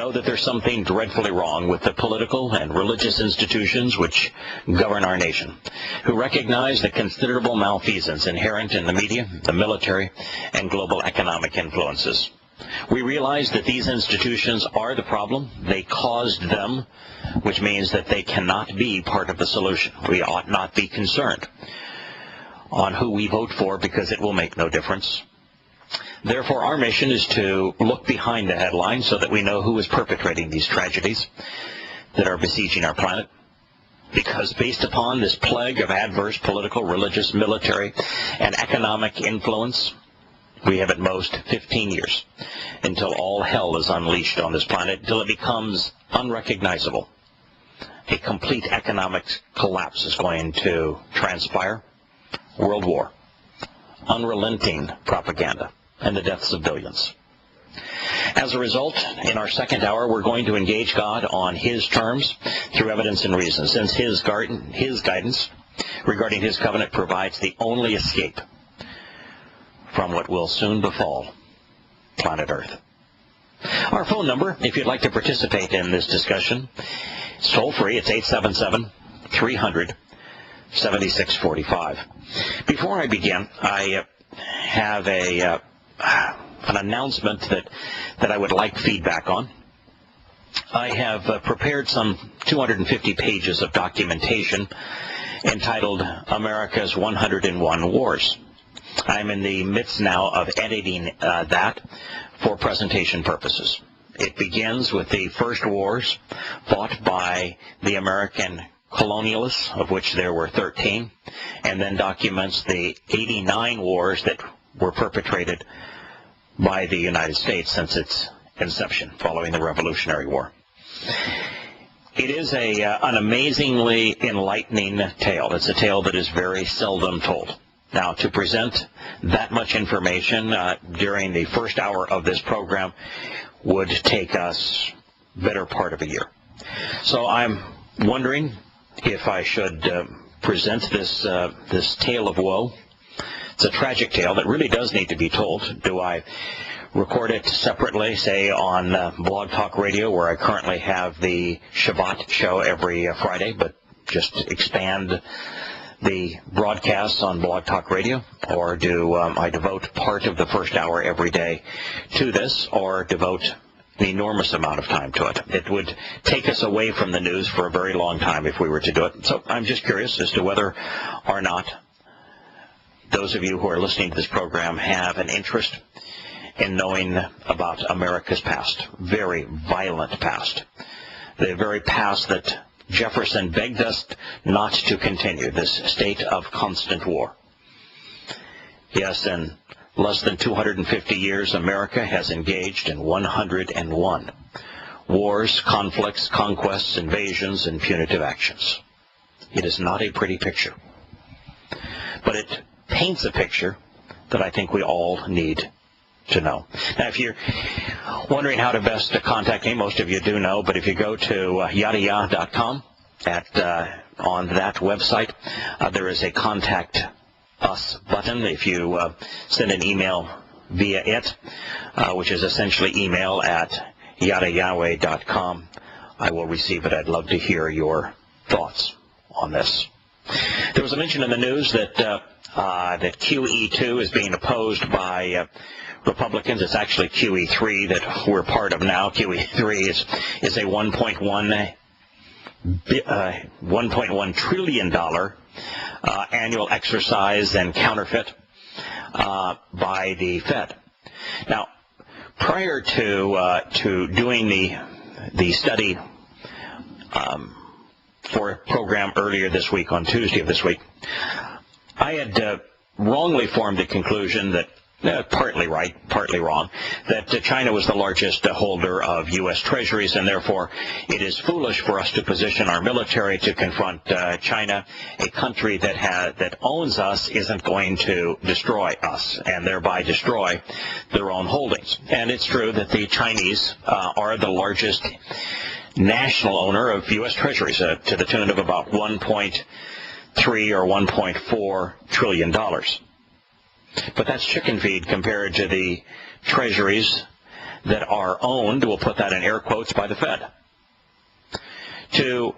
know that there's something dreadfully wrong with the political and religious institutions which govern our nation, who recognize the considerable malfeasance inherent in the media, the military, and global economic influences. We realize that these institutions are the problem. They caused them, which means that they cannot be part of the solution. We ought not be concerned on who we vote for because it will make no difference. Therefore, our mission is to look behind the headlines so that we know who is perpetrating these tragedies that are besieging our planet. Because based upon this plague of adverse political, religious, military, and economic influence, we have at most 15 years until all hell is unleashed on this planet, until it becomes unrecognizable. A complete economic collapse is going to transpire. World war, unrelenting propaganda, and the deaths of billions. As a result, in our second hour, we're going to engage God on His terms through evidence and reason, since His guidance regarding His covenant provides the only escape from what will soon befall planet Earth. Our phone number, if you'd like to participate in this discussion, is toll-free. It's 877-300-7645. Before I begin, I have an announcement that I would like feedback on. I have prepared some 250 pages of documentation entitled America's 101 Wars. I'm in the midst now of editing that for presentation purposes. It begins with the first wars fought by the American colonialists, of which there were 13, and then documents the 89 wars that were perpetrated by the United States since its inception, following the Revolutionary War. It is an amazingly enlightening tale. It's a tale that is very seldom told. Now, to present that much information during the first hour of this program would take us better part of a year. So I'm wondering if I should present this tale of woe. It's a tragic tale that really does need to be told. Do I record it separately, say on Blog Talk Radio, where I currently have the Shabbat show every Friday, but just expand the broadcasts on Blog Talk Radio? Or do I devote part of the first hour every day to this, or devote an enormous amount of time to it? It would take us away from the news for a very long time if we were to do it. So I'm just curious as to whether or not those of you who are listening to this program have an interest in knowing about America's past, very violent past, the very past that Jefferson begged us not to continue, this state of constant war. Yes, in less than 250 years, America has engaged in 101 wars, conflicts, conquests, invasions, and punitive actions. It is not a pretty picture, but it paints a picture that I think we all need to know. Now, if you're wondering how to best contact me, most of you do know, but if you go to Yahowah.com, on that website, there is a Contact Us button. If you send an email via it, which is essentially email at yahowah.com, I will receive it. I'd love to hear your thoughts on this. There was a mention in the news that QE2 is being opposed by Republicans. It's actually QE3 that we're part of now. QE3 is a $1.1 trillion annual exercise and counterfeit by the Fed. Now, prior to doing the study for a program earlier this week, on Tuesday of this week, I had wrongly formed the conclusion that, partly right, partly wrong, that China was the largest holder of U.S. treasuries, and therefore it is foolish for us to position our military to confront China. A country that owns us isn't going to destroy us, and thereby destroy their own holdings. And it's true that the Chinese are the largest national owner of U.S. treasuries, to the tune of about $1.3 or $1.4 trillion. But that's chicken feed compared to the treasuries that are owned, we'll put that in air quotes, by the Fed. To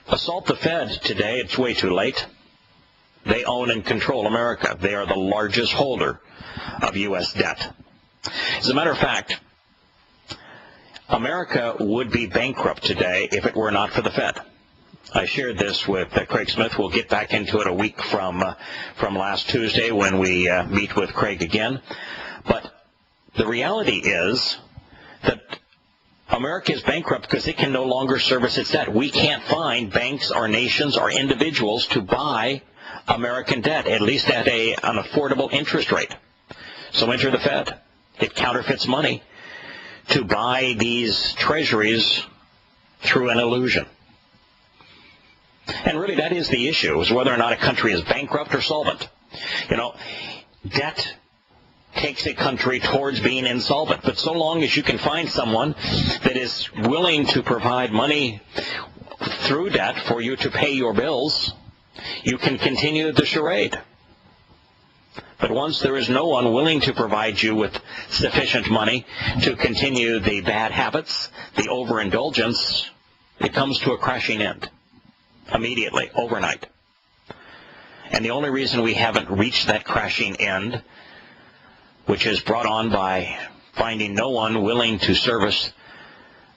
assault the Fed today, it's way too late. They own and control America. They are the largest holder of U.S. debt. As a matter of fact, America would be bankrupt today if it were not for the Fed. I shared this with Craig Smith. We'll get back into it a week from last Tuesday when we meet with Craig again. But the reality is that America is bankrupt because it can no longer service its debt. We can't find banks or nations or individuals to buy American debt, at least at an affordable interest rate. So enter the Fed. It counterfeits money to buy these treasuries through an illusion. And really that is the issue, is whether or not a country is bankrupt or solvent. You know, debt takes a country towards being insolvent. But so long as you can find someone that is willing to provide money through debt for you to pay your bills, you can continue the charade. But once there is no one willing to provide you with sufficient money to continue the bad habits, the overindulgence, it comes to a crashing end. Immediately, overnight. And the only reason we haven't reached that crashing end, which is brought on by finding no one willing to service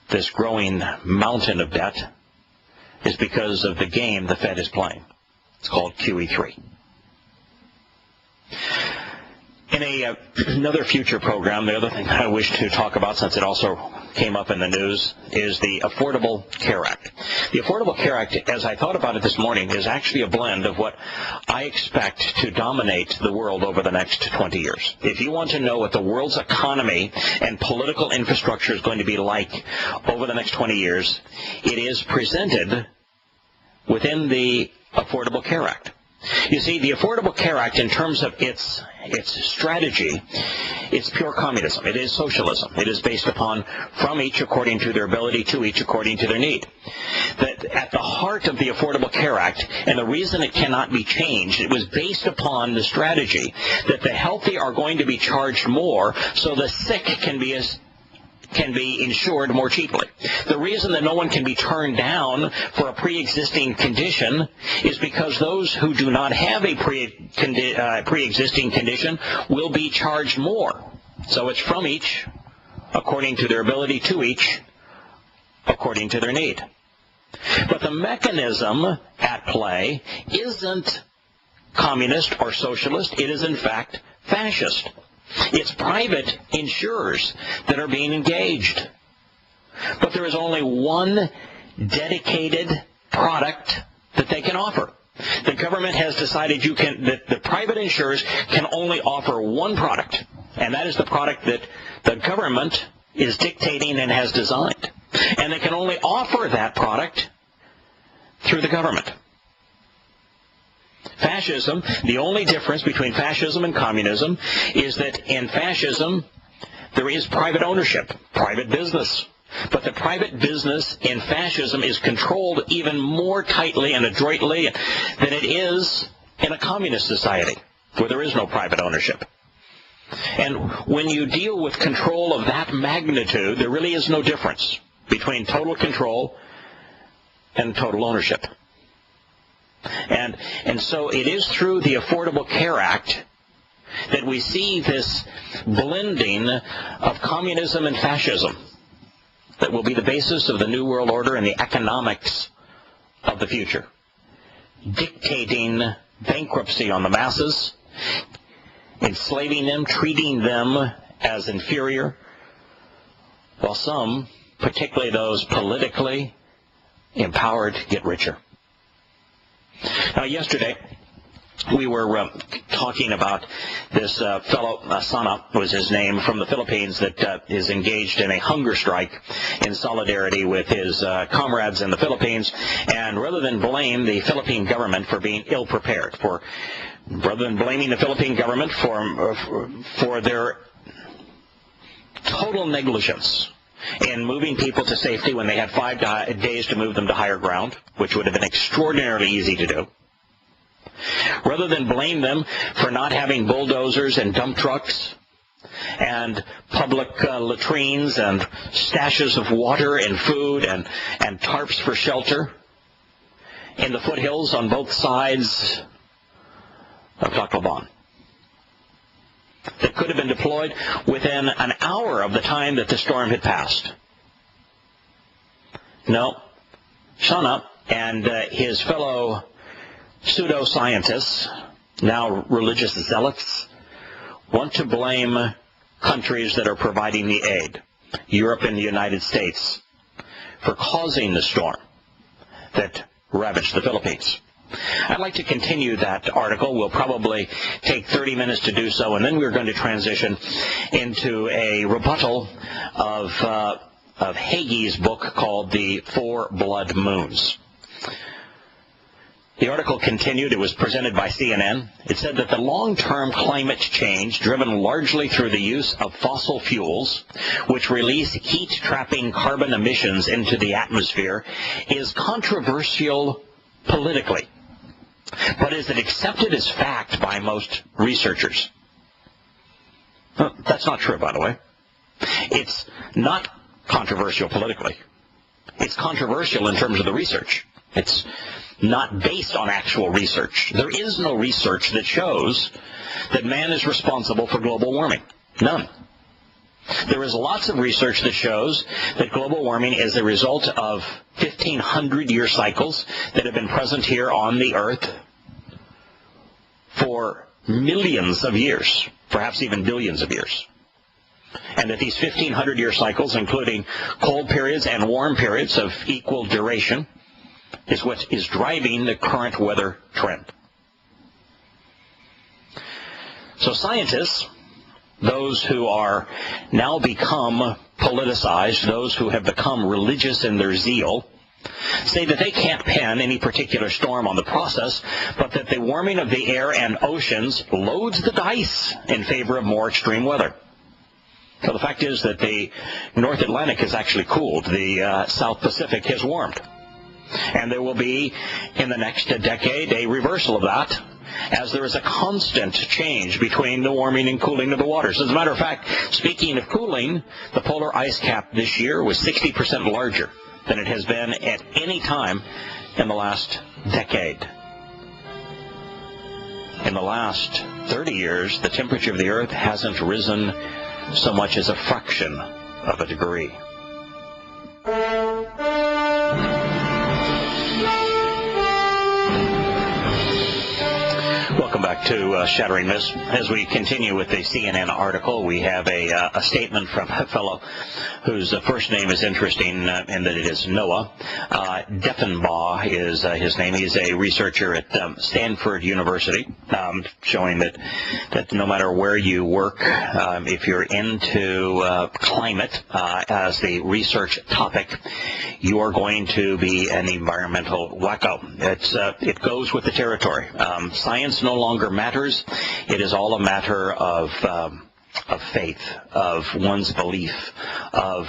this growing mountain of debt, is because of the game the Fed is playing. It's called QE3. In another future program, the other thing I wish to talk about, since it also came up in the news, is the Affordable Care Act. The Affordable Care Act, as I thought about it this morning, is actually a blend of what I expect to dominate the world over the next 20 years. If you want to know what the world's economy and political infrastructure is going to be like over the next 20 years, it is presented within the Affordable Care Act. You see, the Affordable Care Act, in terms of its strategy, it's pure communism. It is socialism. It is based upon from each according to their ability, to each according to their need. That at the heart of the Affordable Care Act, and the reason it cannot be changed, it was based upon the strategy that the healthy are going to be charged more so the sick can be insured more cheaply. The reason that no one can be turned down for a pre-existing condition is because those who do not have a pre-existing condition will be charged more. So it's from each according to their ability, to each according to their need. But the mechanism at play isn't communist or socialist. It is in fact fascist. It's private insurers that are being engaged. But there is only one dedicated product that they can offer. The government has decided that the private insurers can only offer one product, and that is the product that the government is dictating and has designed. And they can only offer that product through the government. Fascism, the only difference between fascism and communism is that in fascism there is private ownership, private business. But the private business in fascism is controlled even more tightly and adroitly than it is in a communist society where there is no private ownership. And when you deal with control of that magnitude, there really is no difference between total control and total ownership. And so it is through the Affordable Care Act that we see this blending of communism and fascism that will be the basis of the New World Order and the economics of the future, dictating bankruptcy on the masses, enslaving them, treating them as inferior, while some, particularly those politically empowered, get richer. Now, yesterday, we were talking about this fellow, Sana was his name, from the Philippines, that is engaged in a hunger strike in solidarity with his comrades in the Philippines. And rather than blame the Philippine government for being ill-prepared, rather than blaming the Philippine government for their total negligence in moving people to safety when they had 5 days to move them to higher ground, which would have been extraordinarily easy to do. Rather than blame them for not having bulldozers and dump trucks and public latrines and stashes of water and food and tarps for shelter in the foothills on both sides of Tacloban that could have been deployed within an hour of the time that the storm had passed. No, Shana and his fellow pseudoscientists, now religious zealots, want to blame countries that are providing the aid, Europe and the United States, for causing the storm that ravaged the Philippines. I'd like to continue that article. We'll probably take 30 minutes to do so, and then we're going to transition into a rebuttal of Hagee's book called The Four Blood Moons. The article continued. It was presented by CNN. It said that the long-term climate change, driven largely through the use of fossil fuels, which release heat-trapping carbon emissions into the atmosphere, is controversial politically. But is it accepted as fact by most researchers? Well, that's not true, by the way. It's not controversial politically. It's controversial in terms of the research. It's not based on actual research. There is no research that shows that man is responsible for global warming. None. There is lots of research that shows that global warming is a result of 1,500-year cycles that have been present here on the Earth for millions of years, perhaps even billions of years. And that these 1,500-year cycles, including cold periods and warm periods of equal duration, is what is driving the current weather trend. So scientists, those who are now become politicized, those who have become religious in their zeal, say that they can't pin any particular storm on the process, but that the warming of the air and oceans loads the dice in favor of more extreme weather. So the fact is that the North Atlantic has actually cooled. The South Pacific has warmed. And there will be, in the next decade, a reversal of that, as there is a constant change between the warming and cooling of the waters. As a matter of fact, speaking of cooling, the polar ice cap this year was 60% larger than it has been at any time in the last decade. In the last 30 years, the temperature of the Earth hasn't risen so much as a fraction of a degree. Welcome back to Shattering Myths. As we continue with the CNN article, we have a statement from a fellow whose first name is interesting in that it is Noah. Deffenbaugh is his name. He's a researcher at Stanford University, showing that no matter where you work, if you're into climate as the research topic, you are going to be an environmental wacko. It goes with the territory. Science no longer matters. It is all a matter of faith, of one's belief, of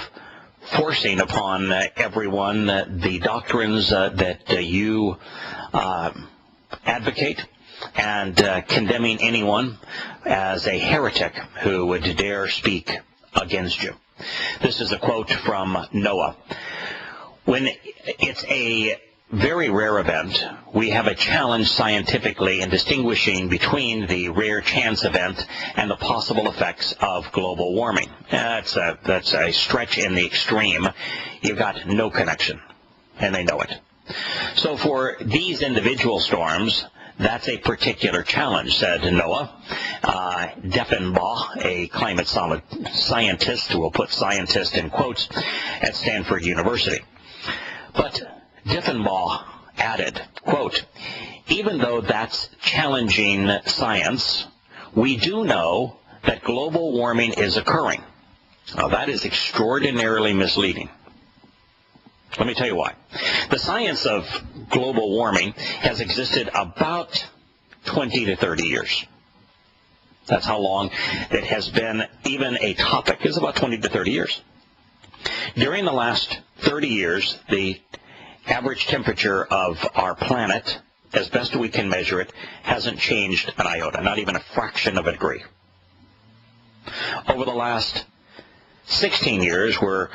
forcing upon everyone the doctrines that you advocate, and condemning anyone as a heretic who would dare speak against you. This is a quote from Noah. When it's a very rare event, we have a challenge scientifically in distinguishing between the rare chance event and the possible effects of global warming. That's a stretch in the extreme. You've got no connection, and they know it. So for these individual storms, that's a particular challenge, said Noah. Deffenbaugh, a climate scientist, who will put scientist in quotes, at Stanford University. But Deffenbaugh added, quote, even though that's challenging science, we do know that global warming is occurring. Now, that is extraordinarily misleading. Let me tell you why. The science of global warming has existed about 20 to 30 years. That's how long it has been even a topic. It's about 20 to 30 years. During the last 30 years, the average temperature of our planet, as best we can measure it, hasn't changed an iota, not even a fraction of a degree. Over the last 16 years, where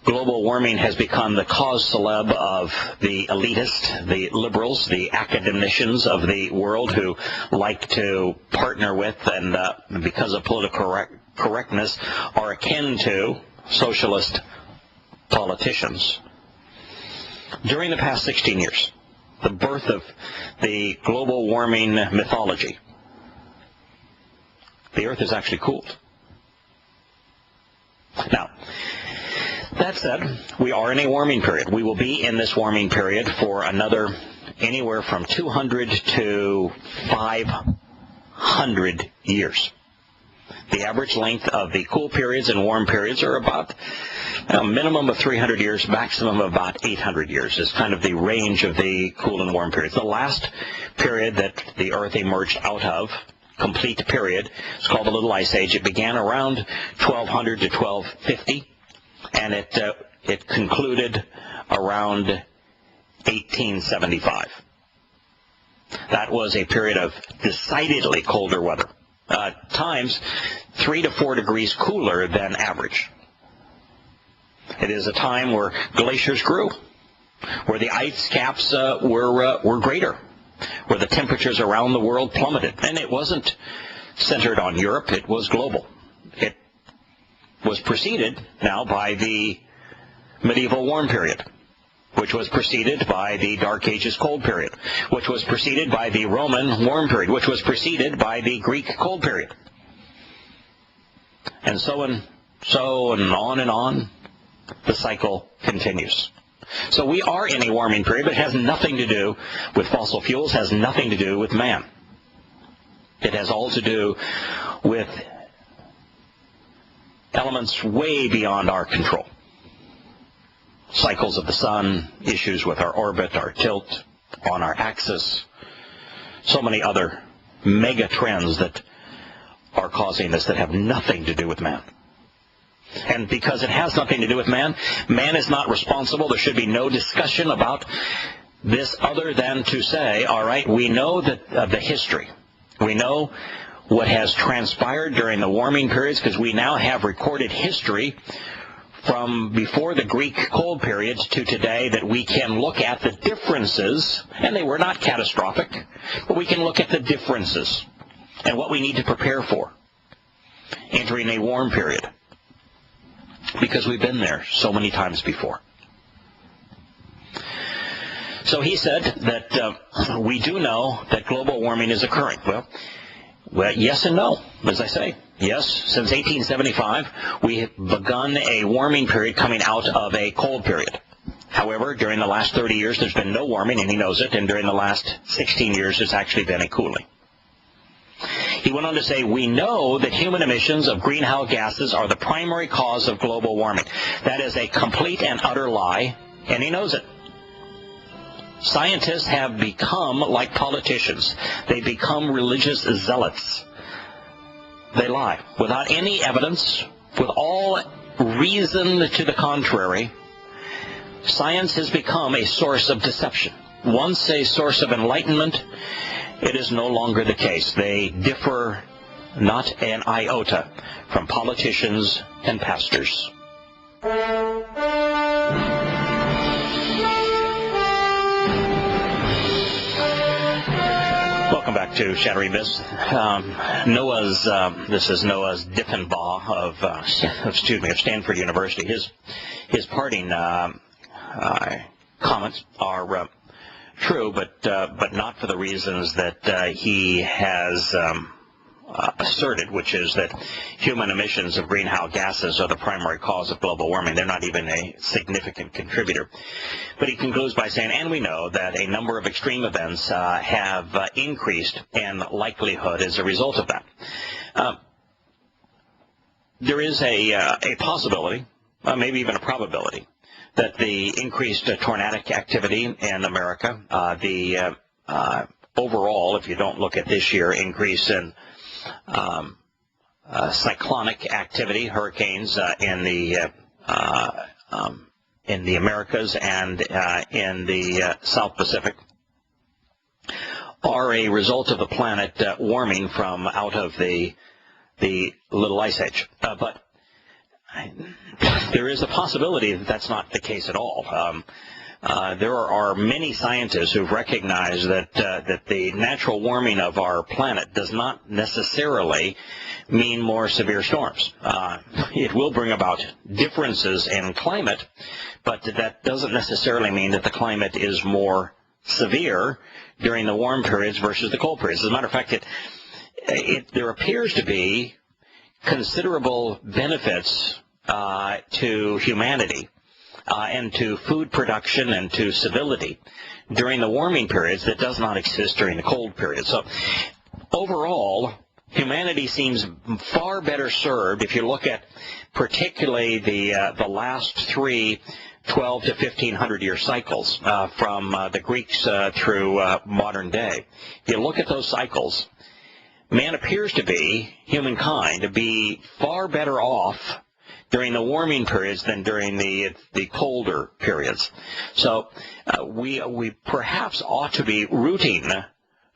global warming has become the cause celeb of the elitists, the liberals, the academicians of the world who like to partner with and, because of political correctness, are akin to socialist politicians. During the past 16 years, the birth of the global warming mythology, the Earth has actually cooled. Now, that said, we are in a warming period. We will be in this warming period for another anywhere from 200 to 500 years. The average length of the cool periods and warm periods are about a minimum of 300 years, maximum of about 800 years is kind of the range of the cool and warm periods. The last period that the Earth emerged out of, complete period, is called the Little Ice Age. It began around 1200 to 1250, and it concluded around 1875. That was a period of decidedly colder weather, times 3 to 4 degrees cooler than average. It is a time where glaciers grew, where the ice caps were greater, where the temperatures around the world plummeted. And it wasn't centered on Europe, it was global. It was preceded now by the medieval warm period, which was preceded by the Dark Ages cold period, which was preceded by the Roman warm period, which was preceded by the Greek cold period. And so and on, the cycle continues. So we are in a warming period, but it has nothing to do with fossil fuels, has nothing to do with man. It has all to do with elements way beyond our control. Cycles of the sun, issues with our orbit, our tilt on our axis, so many other mega trends that are causing this that have nothing to do with man. And because it has nothing to do with man, man is not responsible. There should be no discussion about this other than to say, all right, we know that the history. We know what has transpired during the warming periods because we now have recorded history from before the Greek cold periods to today that we can look at the differences, and they were not catastrophic, but we can look at the differences and what we need to prepare for entering a warm period, because we've been there so many times before. So he said that we do know that global warming is occurring. Well, yes and no, as I say. Yes, since 1875, we have begun a warming period coming out of a cold period. However, during the last 30 years, there's been no warming, and he knows it, and during the last 16 years, there's actually been a cooling. He went on to say, we know that human emissions of greenhouse gases are the primary cause of global warming. That is a complete and utter lie, and he knows it. Scientists have become like politicians. They become religious zealots. They lie without any evidence, with all reason to the contrary. Science has become a source of deception. Once a source of enlightenment, it is no longer the case. They differ not an iota from politicians and pastors. Welcome back to Shattering Myths. This is Noah's Diffenbaugh of Stanford University. His parting comments are true, but not for the reasons that he has asserted, which is that human emissions of greenhouse gases are the primary cause of global warming. They're not even a significant contributor. But he concludes by saying, and we know that a number of extreme events have increased in likelihood as a result of that. There is a possibility, maybe even a probability, that the increased tornadic activity in America, the overall, if you don't look at this year, increase in cyclonic activity, hurricanes in the Americas and in the South Pacific, are a result of the planet warming from out of the the Little Ice Age. But there is a possibility that that's not the case at all. There are many scientists who've recognized that the natural warming of our planet does not necessarily mean more severe storms. It will bring about differences in climate, but that doesn't necessarily mean that the climate is more severe during the warm periods versus the cold periods. As a matter of fact, there appears to be considerable benefits to humanity and to food production and to civility during the warming periods that does not exist during the cold periods. So overall, humanity seems far better served if you look at particularly the last three 12 to 1500 year cycles from the Greeks through modern day. If you look at those cycles, man appears to be, humankind, to be far better off during the warming periods than during the colder periods. So we perhaps ought to be rooting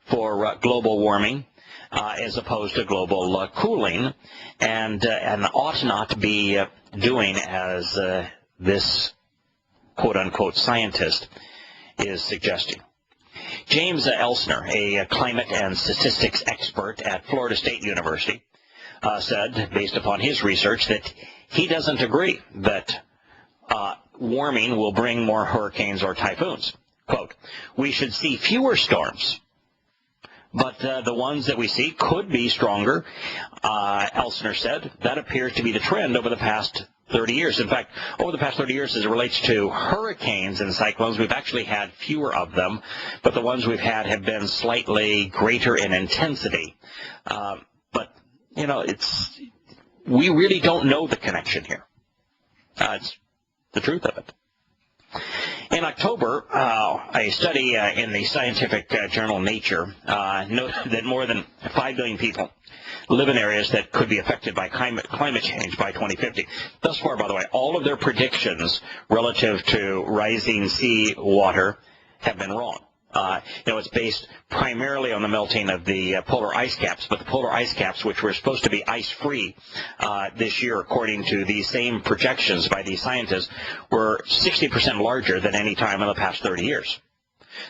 for global warming as opposed to global cooling, and ought not to be doing as this quote-unquote scientist is suggesting. James Elsner, a climate and statistics expert at Florida State University, said, based upon his research, that he doesn't agree that warming will bring more hurricanes or typhoons. Quote, "We should see fewer storms, but the ones that we see could be stronger." Elsner said that appears to be the trend over the past 30 years. In fact, over the past 30 years, as it relates to hurricanes and cyclones, we've actually had fewer of them, but the ones we've had have been slightly greater in intensity. But, you know, we really don't know the connection here. It's the truth of it. In October, a study in the scientific journal Nature noted that more than 5 billion people live in areas that could be affected by climate change by 2050. Thus far, by the way, all of their predictions relative to rising sea water have been wrong. It's based primarily on the melting of the polar ice caps, but the polar ice caps, which were supposed to be ice-free this year, according to these same projections by these scientists, were 60% larger than any time in the past 30 years.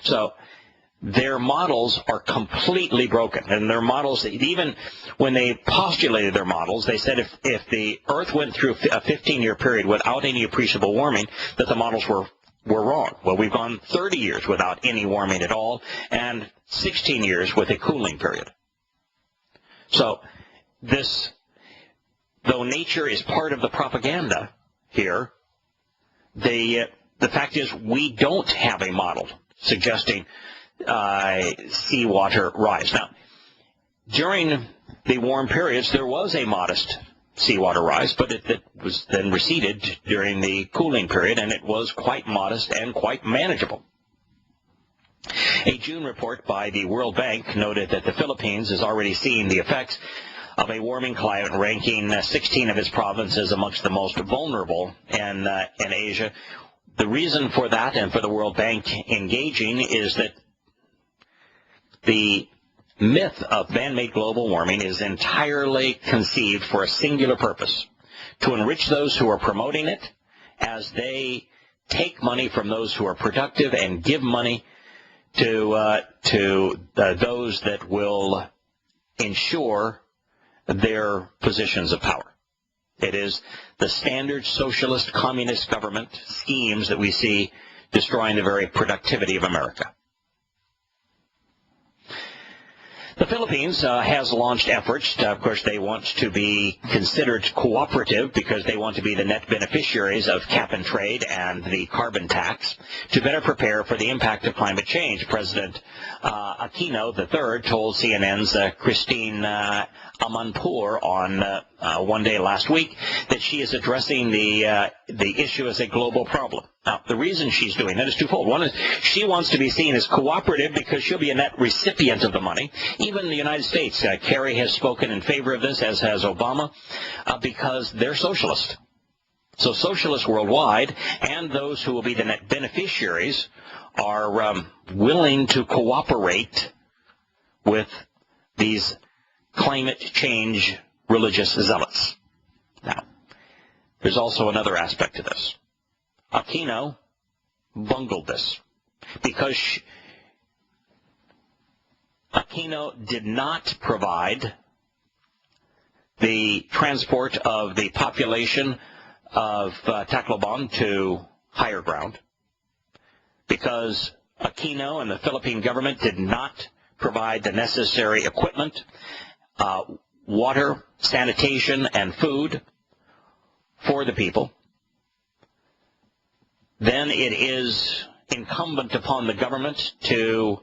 So their models are completely broken, and their models, even when they postulated their models, they said if the Earth went through a 15-year period without any appreciable warming, that the models were wrong. Well, we've gone 30 years without any warming at all, and 16 years with a cooling period. So though nature is part of the propaganda here, the fact is we don't have a model suggesting seawater rise. Now, during the warm periods, there was a modest seawater rise, but it was then receded during the cooling period, and it was quite modest and quite manageable. A June report by the World Bank noted that the Philippines is already seeing the effects of a warming climate, ranking 16 of its provinces amongst the most vulnerable in Asia. The reason for that, and for the World Bank engaging, is that the myth of man-made global warming is entirely conceived for a singular purpose: to enrich those who are promoting it as they take money from those who are productive and give money to those that will ensure their positions of power. It is the standard socialist communist government schemes that we see destroying the very productivity of America. The Philippines has launched efforts. Of course, they want to be considered cooperative because they want to be the net beneficiaries of cap and trade and the carbon tax to better prepare for the impact of climate change. President Aquino III told CNN's Christine Amanpour on one day last week that she is addressing the issue as a global problem. Now, the reason she's doing that is twofold. One is she wants to be seen as cooperative because she'll be a net recipient of the money. Even the United States, Kerry has spoken in favor of this, as has Obama, because they're socialist. So socialists worldwide and those who will be the net beneficiaries are willing to cooperate with these climate change religious zealots. Now, there's also another aspect to this. Aquino bungled this because Aquino did not provide the transport of the population of Tacloban to higher ground, because Aquino and the Philippine government did not provide the necessary equipment, water, sanitation, and food for the people. Then it is incumbent upon the government to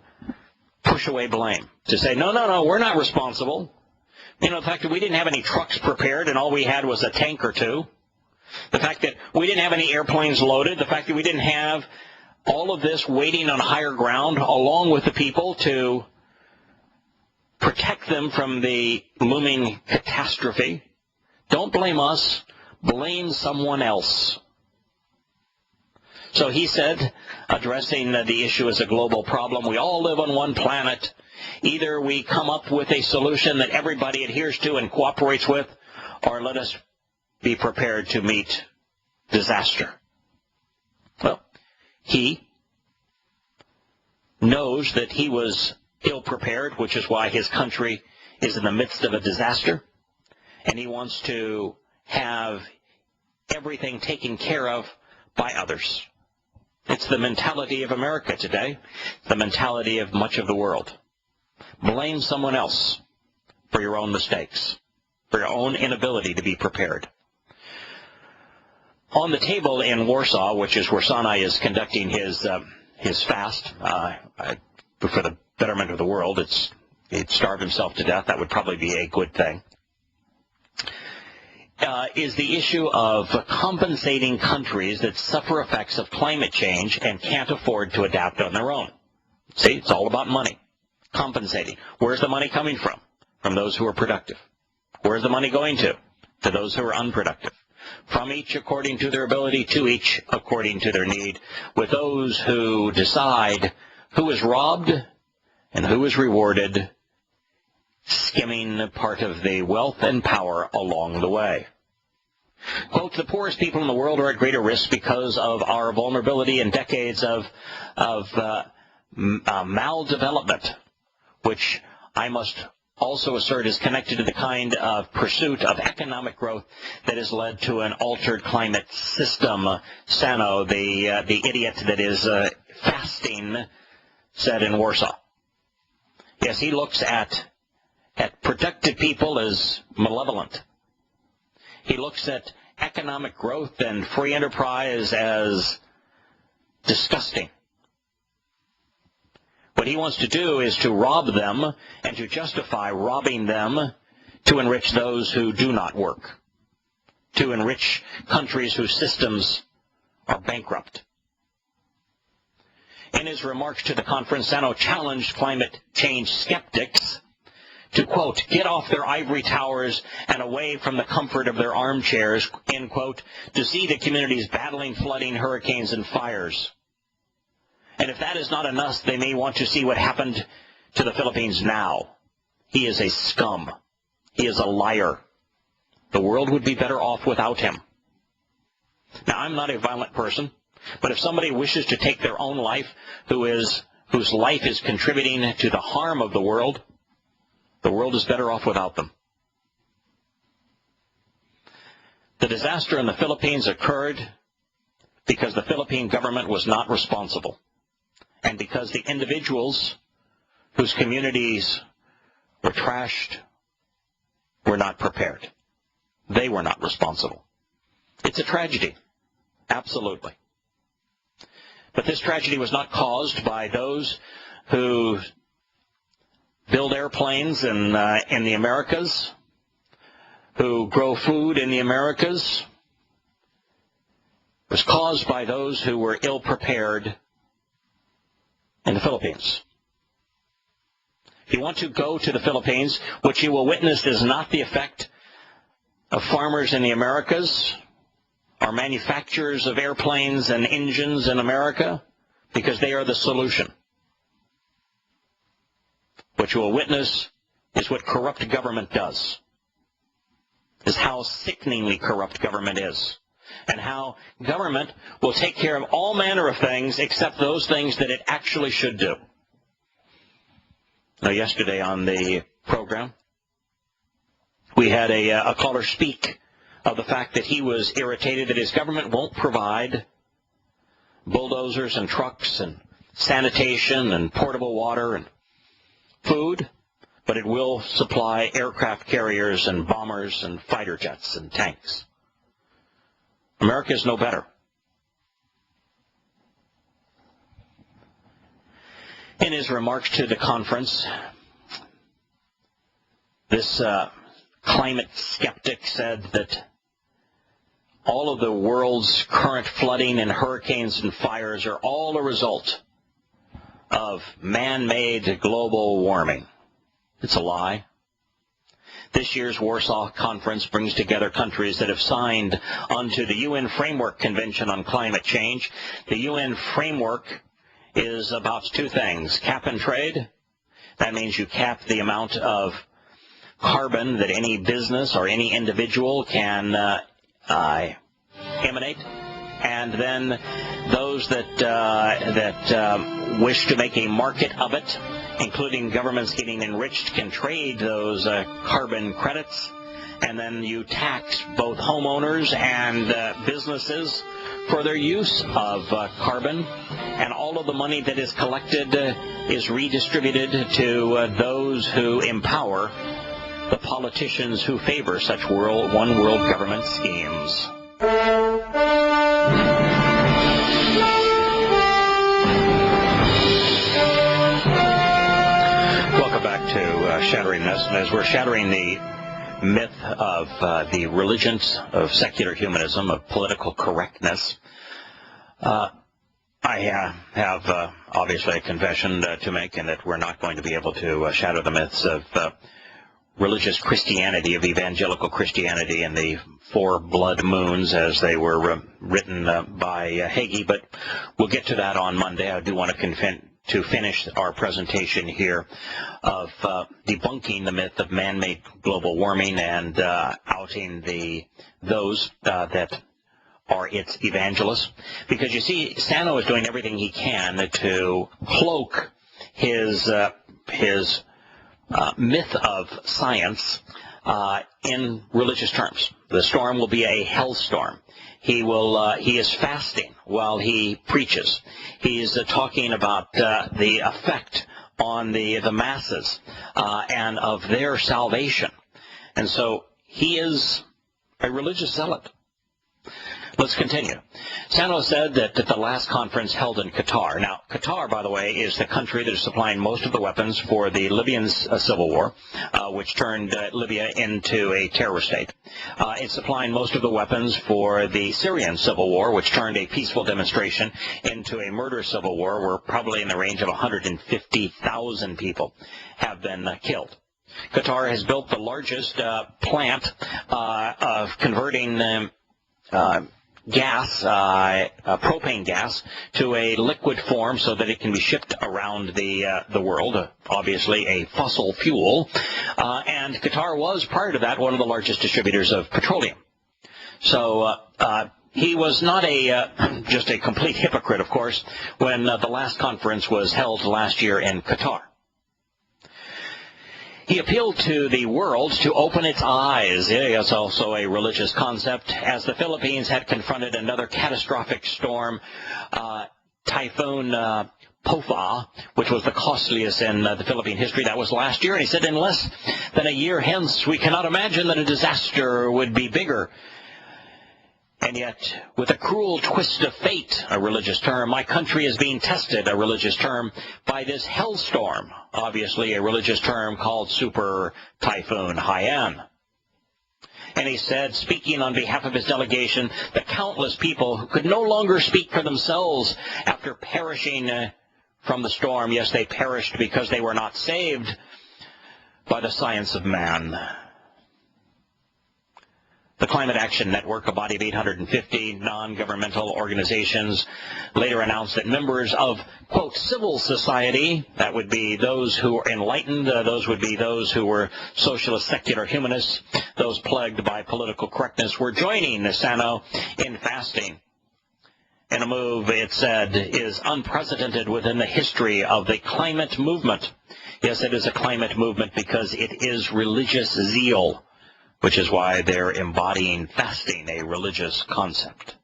push away blame, to say, no, we're not responsible. You know, the fact that we didn't have any trucks prepared and all we had was a tank or two, the fact that we didn't have any airplanes loaded, the fact that we didn't have all of this waiting on higher ground along with the people to protect them from the looming catastrophe. Don't blame us, blame someone else. So he said, addressing the issue as a global problem, we all live on one planet. Either we come up with a solution that everybody adheres to and cooperates with, or let us be prepared to meet disaster. Well, he knows that he was ill-prepared, which is why his country is in the midst of a disaster, and he wants to have everything taken care of by others. It's the mentality of America today, the mentality of much of the world. Blame someone else for your own mistakes, for your own inability to be prepared. On the table in Warsaw, which is where Sinai is conducting his fast for the betterment of the world, he'd starve himself to death. That would probably be a good thing. Is the issue of compensating countries that suffer effects of climate change and can't afford to adapt on their own. See, it's all about money. Compensating. Where's the money coming from? From those who are productive. Where's the money going to? To those who are unproductive. From each according to their ability, to each according to their need, with those who decide who is robbed and who is rewarded, skimming part of the wealth and power along the way. Quote, the poorest people in the world are at greater risk because of our vulnerability and decades of maldevelopment, which I must also assert is connected to the kind of pursuit of economic growth that has led to an altered climate system. Sano, the idiot that is fasting, said in Warsaw. Yes, he looks at productive people as malevolent. He looks at economic growth and free enterprise as disgusting. What he wants to do is to rob them and to justify robbing them to enrich those who do not work, to enrich countries whose systems are bankrupt. In his remarks to the conference, Sano challenged climate change skeptics to, quote, get off their ivory towers and away from the comfort of their armchairs, end quote, to see the communities battling flooding, hurricanes, and fires. And if that is not enough, they may want to see what happened to the Philippines now. He is a scum. He is a liar. The world would be better off without him. Now, I'm not a violent person, but if somebody wishes to take their own life, whose life is contributing to the harm of the world is better off without them. The disaster in the Philippines occurred because the Philippine government was not responsible, and because the individuals whose communities were trashed were not prepared. They were not responsible. It's a tragedy, absolutely. But this tragedy was not caused by those who build airplanes in the Americas, who grow food in the Americas. It was caused by those who were ill-prepared in the Philippines. If you want to go to the Philippines, what you will witness is not the effect of farmers in the Americas or manufacturers of airplanes and engines in America, because they are the solution. What you will witness is what corrupt government does. is how sickeningly corrupt government is, and how government will take care of all manner of things except those things that it actually should do. Now, yesterday on the program, we had a caller speak of the fact that he was irritated that his government won't provide bulldozers and trucks and sanitation and portable water and food, but it will supply aircraft carriers and bombers and fighter jets and tanks. America is no better. In his remarks to the conference, this climate skeptic said that all of the world's current flooding and hurricanes and fires are all a result of man-made global warming. It's a lie. This year's Warsaw Conference brings together countries that have signed onto the UN Framework Convention on Climate Change. The UN Framework is about two things: cap and trade. That means you cap the amount of carbon that any business or any individual can emanate, and then those that wish to make a market of it, including governments getting enriched, can trade those carbon credits, and then you tax both homeowners and businesses for their use of carbon, and all of the money that is collected is redistributed to those who empower the politicians who favor such one world government schemes. Welcome back to Shattering Myths. And as we're shattering the myth of the religions of secular humanism, of political correctness, I have obviously a confession to make, in that we're not going to be able to shatter the myths of religious Christianity, of evangelical Christianity, and the four blood moons as they were written by Hagee, but we'll get to that on Monday. I do want to finish our presentation here of debunking the myth of man-made global warming and outing those that are its evangelists. Because you see, Sano is doing everything he can to cloak his myth of science in religious terms. The storm will be a hellstorm. He is fasting while he preaches. He is talking about the effect on the masses and of their salvation. And so he is a religious zealot. Let's continue. Sano said that at the last conference held in Qatar. Now, Qatar, by the way, is the country that is supplying most of the weapons for the Libyan civil war, which turned Libya into a terror state. It's supplying most of the weapons for the Syrian civil war, which turned a peaceful demonstration into a murder civil war, where probably in the range of 150,000 people have been killed. Qatar has built the largest plant of converting propane gas to a liquid form so that it can be shipped around the world, obviously a fossil fuel. And Qatar was, prior to that, one of the largest distributors of petroleum. So he was not just a complete hypocrite, of course, when the last conference was held last year in Qatar. He appealed to the world to open its eyes. It's also a religious concept, as the Philippines had confronted another catastrophic storm, Typhoon Pofa, which was the costliest in the Philippine history. That was last year. And he said, in less than a year hence, we cannot imagine that a disaster would be bigger. And yet, with a cruel twist of fate, a religious term, my country is being tested, a religious term, by this hellstorm, obviously a religious term called Super Typhoon Haiyan. And he said, speaking on behalf of his delegation, the countless people who could no longer speak for themselves after perishing from the storm. Yes, they perished because they were not saved by the science of man. The Climate Action Network, a body of 850 non-governmental organizations, later announced that members of, quote, civil society, that would be those who were enlightened, those would be those who were socialist, secular humanists, those plagued by political correctness, were joining Sano in fasting. In a move, it said, is unprecedented within the history of the climate movement. Yes, it is a climate movement because it is religious zeal, which is why they're embodying fasting, a religious concept.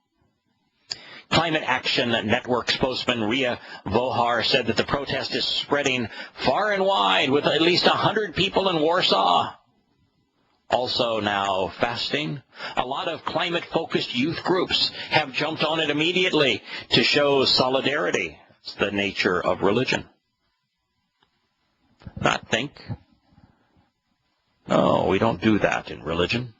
Climate Action Network spokesman Yahowah said that the protest is spreading far and wide with at least 100 people in Warsaw. Also now fasting. A lot of climate-focused youth groups have jumped on it immediately to show solidarity. It's the nature of religion. Not think. No, we don't do that in religion.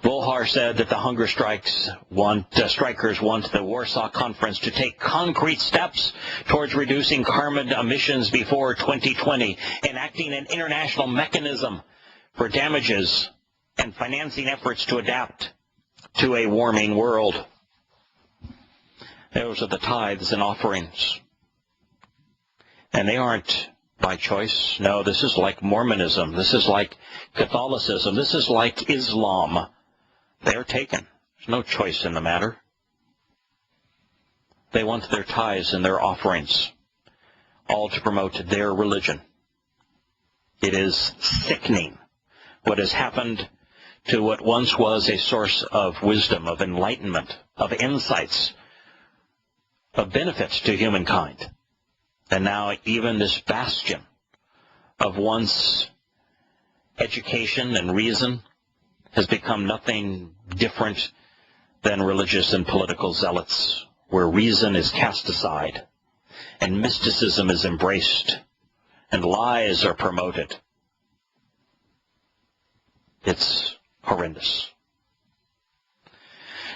Volhar said that the hunger strikers want the Warsaw Conference to take concrete steps towards reducing carbon emissions before 2020, enacting an international mechanism for damages and financing efforts to adapt to a warming world. Those are the tithes and offerings. And they aren't by choice. No, this is like Mormonism. This is like Catholicism. This is like Islam. They are taken. There's no choice in the matter. They want their tithes and their offerings, all to promote their religion. It is sickening what has happened to what once was a source of wisdom, of enlightenment, of insights, of benefits to humankind. And now even this bastion of once education and reason has become nothing different than religious and political zealots, where reason is cast aside and mysticism is embraced and lies are promoted. It's horrendous.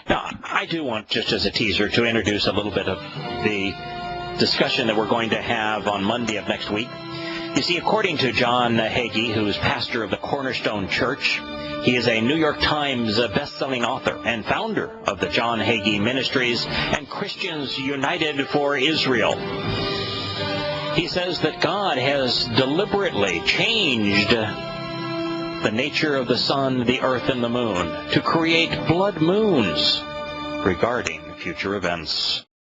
Now, I do want, just as a teaser, to introduce a little bit of the discussion that we're going to have on Monday of next week. You see, according to John Hagee, who is pastor of the Cornerstone Church, he is a New York Times best-selling author and founder of the John Hagee Ministries and Christians United for Israel. He says that God has deliberately changed the nature of the sun, the earth, and the moon to create blood moons regarding future events.